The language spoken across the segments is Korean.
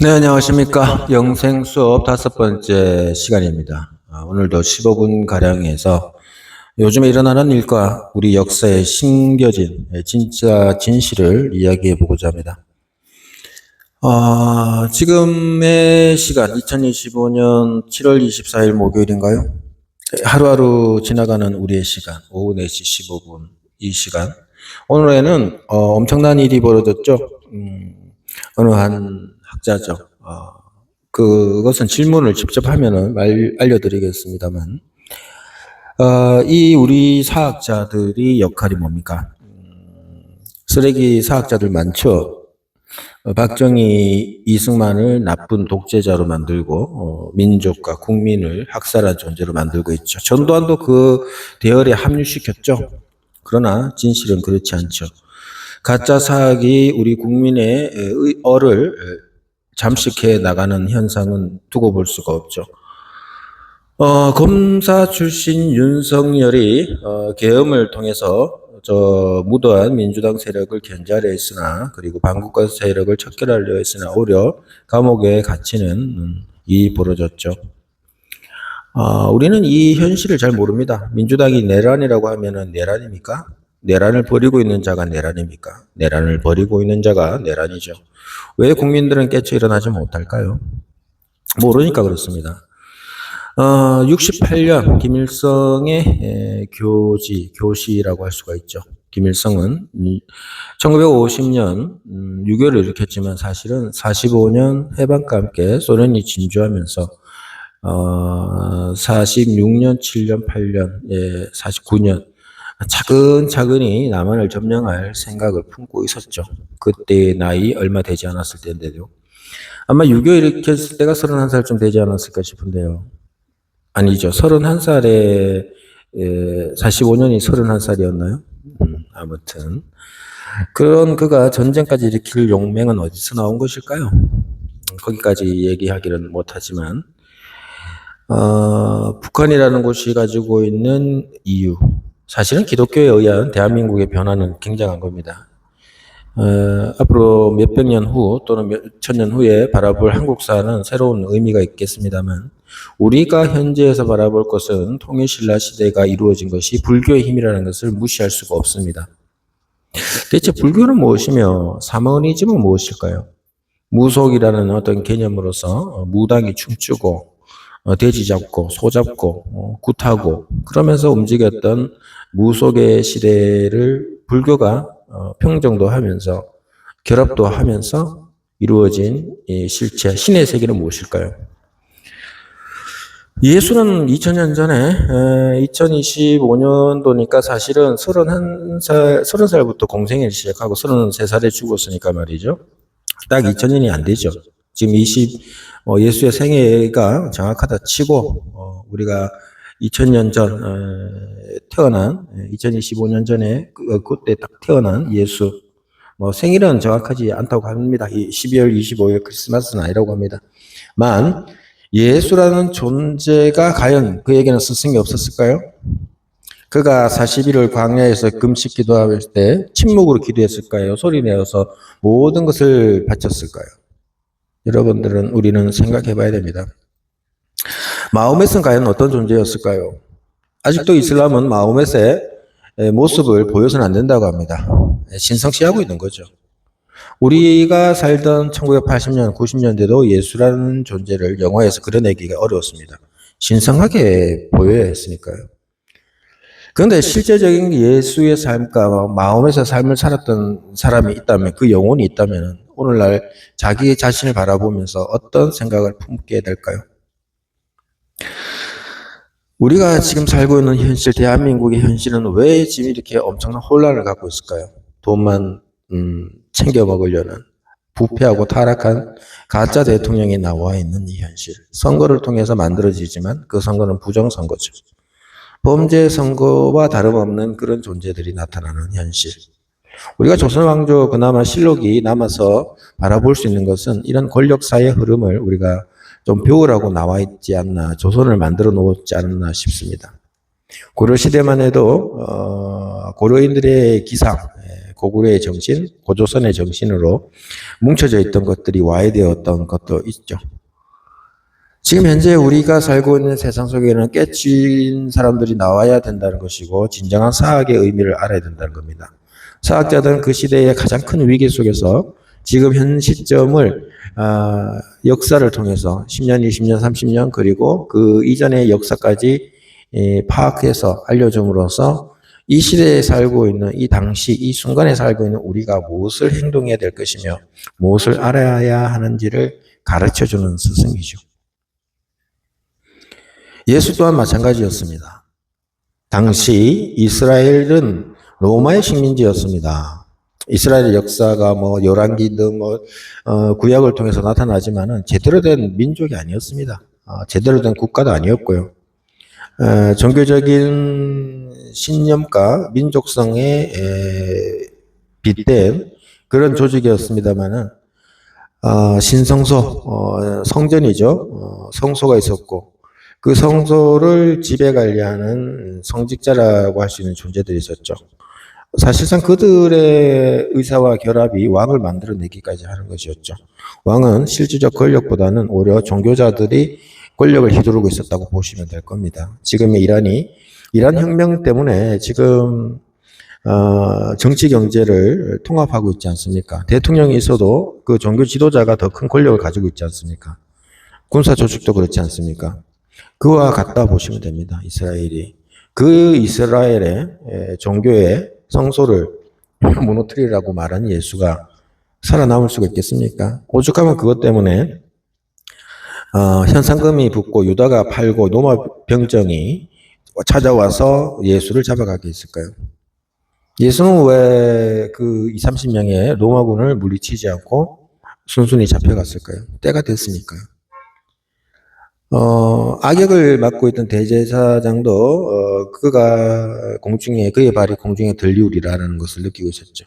네, 안녕하십니까. 영생 수업 5번째 시간입니다. 오늘도 15분 가량에서 요즘에 일어나는 일과 우리 역사에 심겨진 진짜 진실을 이야기해 보고자 합니다. 지금의 시간 2025년 7월 24일 목요일인가요? 하루하루 지나가는 우리의 시간 오후 4시 15분 이 시간 오늘에는 엄청난 일이 벌어졌죠. 어느 한 학자죠. 그것은 질문을 직접 하면은 알려드리겠습니다만, 이 우리 사학자들이 역할이 뭡니까? 쓰레기 사학자들 많죠. 박정희, 이승만을 나쁜 독재자로 만들고 민족과 국민을 학살한 존재로 만들고 있죠. 전두환도 그 대열에 합류시켰죠. 그러나 진실은 그렇지 않죠. 가짜 사학이 우리 국민의 얼을 잠식해 나가는 현상은 두고 볼 수가 없죠. 검사 출신 윤석열이 계엄을 통해서 무도한 민주당 세력을 견제하려 했으나, 그리고 반국가 세력을 척결하려 했으나 오히려 감옥에 갇히는 일이 벌어졌죠. 우리는 이 현실을 잘 모릅니다. 민주당이 내란이라고 하면은 내란입니까? 내란을 벌이고 있는 자가 내란입니까? 내란을 벌이고 있는 자가 내란이죠. 왜 국민들은 깨쳐 일어나지 못할까요? 모르니까 그렇습니다. 68년 김일성의 교시라고 할 수가 있죠. 김일성은 1950년 6.25를 일으켰지만 사실은 45년 해방과 함께 소련이 진주하면서 46년, 7년, 8년, 49년 차근차근히 남한을 점령할 생각을 품고 있었죠. 그때 나이 얼마 되지 않았을 때인데요. 아마 6.25 일으켰을 때가 31살쯤 되지 않았을까 싶은데요. 아니죠. 31살에 45년이 31살이었나요? 아무튼 그런 그가 전쟁까지 일으킬 용맹은 어디서 나온 것일까요? 거기까지 얘기하기는 못하지만 북한이라는 곳이 가지고 있는 이유, 사실은 기독교에 의한 대한민국의 변화는 굉장한 겁니다. 앞으로 몇백 년 후 또는 몇 천 년 후에 바라볼 한국사는 새로운 의미가 있겠습니다만, 우리가 현재에서 바라볼 것은 통일신라 시대가 이루어진 것이 불교의 힘이라는 것을 무시할 수가 없습니다. 대체 불교는 무엇이며 사머니즘은 무엇일까요? 무속이라는 어떤 개념으로서 무당이 춤추고 돼지 잡고 소 잡고 굿하고 그러면서 움직였던 무속의 시대를 불교가 평정도 하면서 결합도 하면서 이루어진 실체, 신의 세계는 무엇일까요? 예수는 2000년 전에 2025년도니까 사실은 30살부터 공생애를 시작하고 33살에 죽었으니까 말이죠. 딱 2000년이 안 되죠. 지금 예수의 생애가 정확하다 치고 우리가 2000년 전 태어난 2025년 전에 그때 딱 태어난 예수 생일은 정확하지 않다고 합니다. 12월 25일 크리스마스는 아니라고 합니다. 만 예수라는 존재가 과연 그에게는 스승이 없었을까요? 그가 40일을 광야에서 금식 기도할 때 침묵으로 기도했을까요? 소리내어서 모든 것을 바쳤을까요? 여러분들은 우리는 생각해 봐야 됩니다. 마호멧은 과연 어떤 존재였을까요? 아직도 이슬람은 마호멧의 모습을 보여서는 안 된다고 합니다. 신성시하고 있는 거죠. 우리가 살던 1980년, 90년대도 예수라는 존재를 영화에서 그려내기가 어려웠습니다. 신성하게 보여야 했으니까요. 그런데 실제적인 예수의 삶과 마음에서 삶을 살았던 사람이 있다면, 그 영혼이 있다면 오늘날 자기 자신을 바라보면서 어떤 생각을 품게 될까요? 우리가 지금 살고 있는 현실, 대한민국의 현실은 왜 지금 이렇게 엄청난 혼란을 갖고 있을까요? 돈만 챙겨 먹으려는 부패하고 타락한 가짜 대통령이 나와 있는 이 현실. 선거를 통해서 만들어지지만 그 선거는 부정선거죠. 범죄 선거와 다름없는 그런 존재들이 나타나는 현실. 우리가 조선왕조 그나마 실록이 남아서 바라볼 수 있는 것은 이런 권력사의 흐름을 우리가 좀 배우라고 나와 있지 않나, 조선을 만들어 놓지 않나 싶습니다. 고려시대만 해도 고려인들의 기상, 고구려의 정신, 고조선의 정신으로 뭉쳐져 있던 것들이 와해되었던 것도 있죠. 지금 현재 우리가 살고 있는 세상 속에는 깨친 사람들이 나와야 된다는 것이고 진정한 사학의 의미를 알아야 된다는 겁니다. 사학자들은 그 시대의 가장 큰 위기 속에서 지금 현 시점을 역사를 통해서 10년, 20년, 30년 그리고 그 이전의 역사까지 파악해서 알려줌으로써 이 시대에 살고 있는 이 당시 이 순간에 살고 있는 우리가 무엇을 행동해야 될 것이며 무엇을 알아야 하는지를 가르쳐주는 스승이죠. 예수 또한 마찬가지였습니다. 당시 이스라엘은 로마의 식민지였습니다. 이스라엘의 역사가 뭐 열왕기든 구약을 통해서 나타나지만은 제대로 된 민족이 아니었습니다. 제대로 된 국가도 아니었고요. 종교적인 신념과 민족성에 빗댄 그런 조직이었습니다만은 신성소 성전이죠. 성소가 있었고 그 성소를 지배 관리하는 성직자라고 할 수 있는 존재들이 있었죠. 사실상 그들의 의사와 결합이 왕을 만들어내기까지 하는 것이었죠. 왕은 실질적 권력보다는 오히려 종교자들이 권력을 휘두르고 있었다고 보시면 될 겁니다. 지금의 이란 혁명 때문에 지금 정치 경제를 통합하고 있지 않습니까? 대통령이 있어도 그 종교 지도자가 더 큰 권력을 가지고 있지 않습니까? 군사 조직도 그렇지 않습니까? 그와 같다 보시면 됩니다. 이스라엘이. 그 이스라엘의 종교의 성소를 무너뜨리라고 말한 예수가 살아남을 수가 있겠습니까? 오죽하면 그것 때문에 현상금이 붙고 유다가 팔고 로마 병정이 찾아와서 예수를 잡아가게 했을까요? 예수는 왜 그 20, 30명의 로마군을 물리치지 않고 순순히 잡혀갔을까요? 때가 됐으니까요. 악역을 맡고 있던 대제사장도 그의 발이 공중에 들리우리라는 것을 느끼고 있었죠.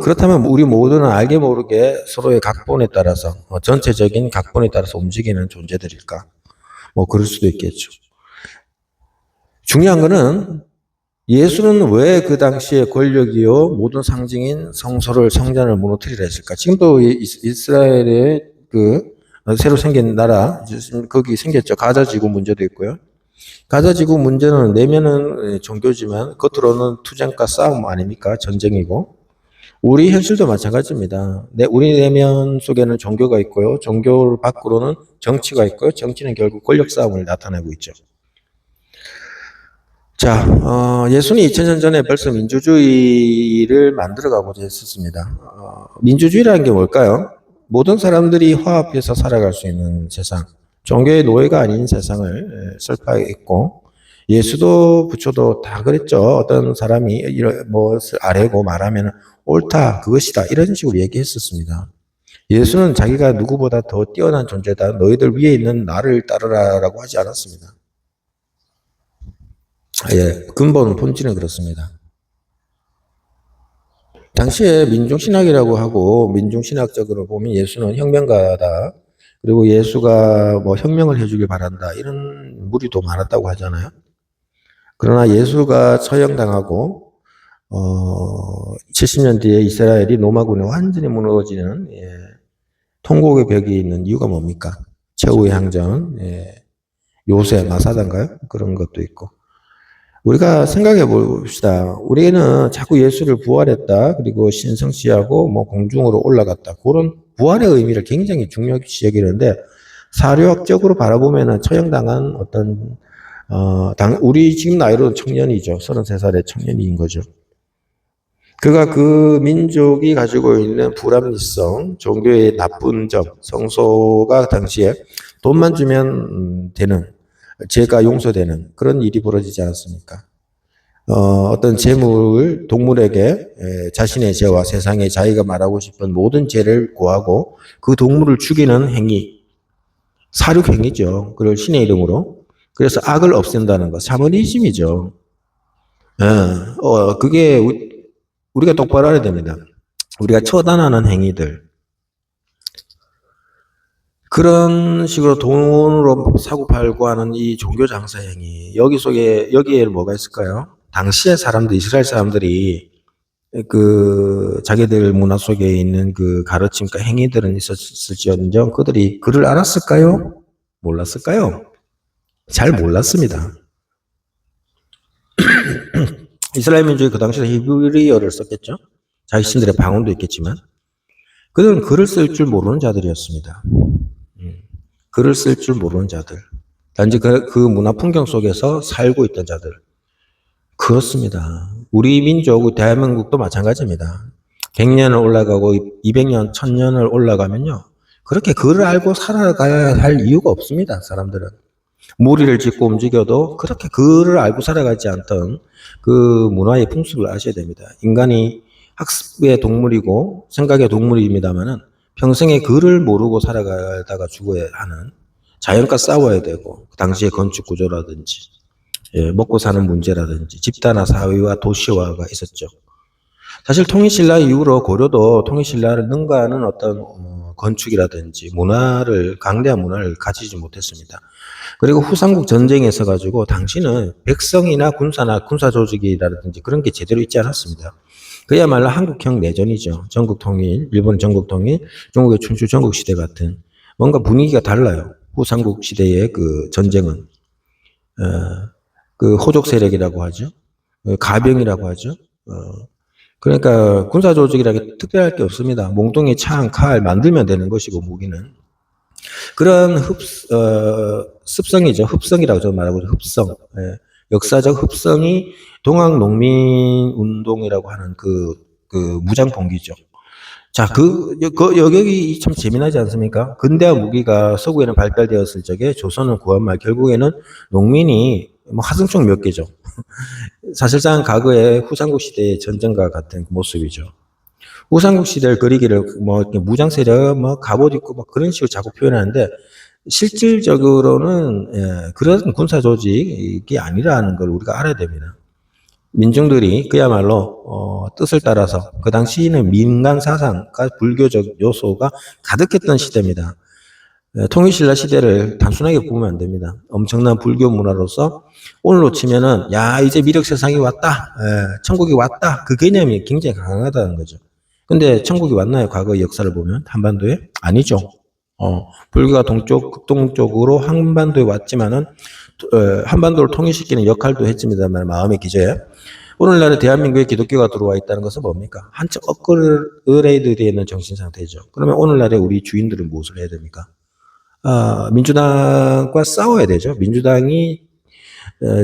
그렇다면 우리 모두는 알게 모르게 서로의 각본에 따라서 전체적인 각본에 따라서 움직이는 존재들일까? 뭐 그럴 수도 있겠죠. 중요한 거는 예수는 왜 그 당시에 권력이요 모든 상징인 성전을 무너뜨리라 했을까? 지금도 이스라엘의 새로 생긴 나라, 거기 생겼죠. 가자 지구 문제도 있고요. 가자 지구 문제는 내면은 종교지만 겉으로는 투쟁과 싸움 아닙니까? 전쟁이고. 우리 현실도 마찬가지입니다. 우리 내면 속에는 종교가 있고요. 종교 밖으로는 정치가 있고요. 정치는 결국 권력 싸움을 나타내고 있죠. 자, 예수는 2000년 전에 벌써 민주주의를 만들어가고자 했었습니다. 민주주의라는 게 뭘까요? 모든 사람들이 화합해서 살아갈 수 있는 세상, 종교의 노예가 아닌 세상을 설파했고, 예수도 부처도 다 그랬죠. 어떤 사람이 무엇을 아뢰고 말하면 옳다, 그것이다, 이런 식으로 얘기했었습니다. 예수는 자기가 누구보다 더 뛰어난 존재다, 너희들 위에 있는 나를 따르라라고 하지 않았습니다. 근본 본질은 그렇습니다. 당시에 민중신학이라고 하고 민중신학적으로 보면 예수는 혁명가다. 그리고 예수가 뭐 혁명을 해주길 바란다. 이런 무리도 많았다고 하잖아요. 그러나 예수가 처형당하고 70년 뒤에 이스라엘이 로마군에 완전히 무너지는 통곡의 벽이 있는 이유가 뭡니까? 최후의 항전, 요새 마사단가요? 그런 것도 있고. 우리가 생각해 봅시다. 우리는 자꾸 예수를 부활했다. 그리고 신성시하고 뭐 공중으로 올라갔다. 그런 부활의 의미를 굉장히 중요시 여기는데 사료학적으로 바라보면은 처형당한 어떤 우리 지금 나이로는 청년이죠. 33살의 청년인 거죠. 그가 그 민족이 가지고 있는 불합리성, 종교의 나쁜 점, 성소가 당시에 돈만 주면 되는 죄가 용서되는 그런 일이 벌어지지 않았습니까? 어떤 재물을 동물에게 자신의 죄와 세상에 자기가 말하고 싶은 모든 죄를 고하고 그 동물을 죽이는 행위, 사륙행위죠. 그걸 신의 이름으로. 그래서 악을 없앤다는 것, 샤머니즘이죠. 그게 우리가 똑바로 알아야 됩니다. 우리가 처단하는 행위들. 그런 식으로 돈으로 사고 팔고 하는 이 종교 장사 행위, 여기에 뭐가 있을까요? 당시의 사람들, 이스라엘 사람들이 그 자기들 문화 속에 있는 그 가르침과 행위들은 있었을지언정 그들이 그를 알았을까요? 몰랐을까요? 잘 몰랐습니다. 이스라엘 민족이 그 당시에 히브리어를 썼겠죠. 자신들의 방언도 있겠지만 그들은 글을 쓸 줄 모르는 자들이었습니다. 글을 쓸 줄 모르는 자들. 단지 그 문화 풍경 속에서 살고 있던 자들. 그렇습니다. 우리 민족, 대한민국도 마찬가지입니다. 100년을 올라가고 200년, 1000년을 올라가면요. 그렇게 글을 알고 살아가야 할 이유가 없습니다. 사람들은. 무리를 짓고 움직여도 그렇게 글을 알고 살아가지 않던 그 문화의 풍습을 아셔야 됩니다. 인간이 학습의 동물이고 생각의 동물입니다만은 평생에 글을 모르고 살아가다가 죽어야 하는 자연과 싸워야 되고 그 당시의 건축 구조라든지 먹고 사는 문제라든지 집단화 사회와 도시화가 있었죠. 사실 통일신라 이후로 고려도 통일신라를 능가하는 어떤 건축이라든지 문화를 강대한 문화를 가지지 못했습니다. 그리고 후삼국 전쟁에서 가지고 당시는 백성이나 군사나 군사 조직이라든지 그런 게 제대로 있지 않았습니다. 그야말로 한국형 내전이죠. 전국 통일, 일본 전국 통일, 중국의 춘추 전국 시대 같은 뭔가 분위기가 달라요. 후삼국 시대의 그 전쟁은 그 호족 세력이라고 하죠. 가병이라고 하죠. 그러니까 군사 조직이라게 특별할 게 없습니다. 몽둥이, 창, 칼 만들면 되는 것이고 무기는 그런 습성이죠. 흡성이라고 저 말하고 흡성. 역사적 흡성이 동학농민운동이라고 하는 그 무장봉기죠. 자, 여격이 참 재미나지 않습니까? 근대화 무기가 서구에는 발달되었을 적에 조선은 구한말 결국에는 농민이 뭐 하승총 몇 개죠. 사실상 과거의 후삼국 시대의 전쟁과 같은 모습이죠. 후삼국 시대를 그리기를 뭐 무장 세력 뭐 갑옷 입고 막 그런 식으로 자꾸 표현하는데 실질적으로는 그런 군사 조직이 아니라는 걸 우리가 알아야 됩니다. 민중들이 그야말로 뜻을 따라서 그 당시에는 민간 사상과 불교적 요소가 가득했던 시대입니다. 통일신라 시대를 단순하게 보면 안 됩니다. 엄청난 불교 문화로서 오늘로 치면은 야 이제 미륵 세상이 왔다, 천국이 왔다 그 개념이 굉장히 강하다는 거죠. 근데 천국이 왔나요? 과거 역사를 보면 한반도에 아니죠. 불교가 극동쪽으로 한반도에 왔지만은 한반도를 통일시키는 역할도 했습니다만 마음의 기저에 오늘날의 대한민국에 기독교가 들어와 있다는 것은 뭡니까? 한층 업그레이드 되어 있는 정신 상태죠. 그러면 오늘날의 우리 주인들은 무엇을 해야 됩니까? 민주당과 싸워야 되죠. 민주당이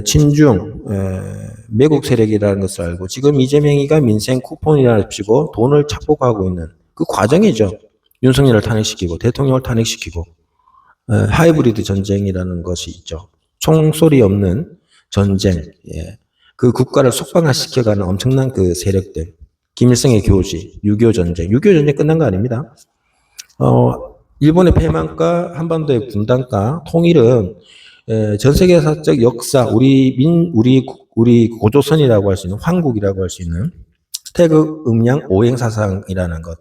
친중 매국 세력이라는 것을 알고 지금 이재명이가 민생 쿠폰이라 치고 돈을 착복하고 있는 그 과정이죠. 윤석열을 탄핵시키고 대통령을 탄핵시키고 하이브리드 전쟁이라는 것이 있죠. 총소리 없는 전쟁, 그 국가를 속방화시켜가는 엄청난 그 세력들, 김일성의 교지, 6.25 전쟁, 6.25 전쟁 끝난 거 아닙니다. 일본의 패망과 한반도의 분단과 통일은 전 세계사적 역사, 우리 고조선이라고 할 수 있는 황국이라고 할 수 있는 태극, 음양, 오행 사상이라는 것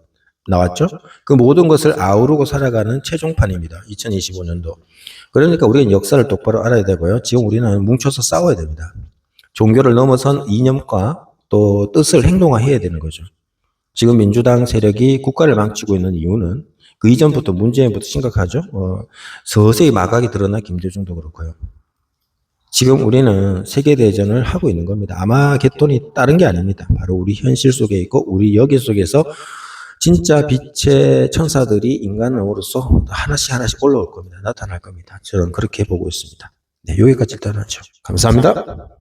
나왔죠. 그 모든 것을 아우르고 살아가는 최종판입니다. 2025년도. 그러니까 우리는 역사를 똑바로 알아야 되고요. 지금 우리는 뭉쳐서 싸워야 됩니다. 종교를 넘어선 이념과 또 뜻을 행동화해야 되는 거죠. 지금 민주당 세력이 국가를 망치고 있는 이유는 그 이전부터 문재인부터 심각하죠. 서서히 마각이 드러나 김대중도 그렇고요. 지금 우리는 세계대전을 하고 있는 겁니다. 아마겟돈이 다른 게 아닙니다. 바로 우리 현실 속에 있고 우리 여기 속에서 진짜 빛의 천사들이 인간으로서 하나씩 올라올 겁니다. 나타날 겁니다. 저는 그렇게 보고 있습니다. 네, 여기까지 일단 하죠. 감사합니다.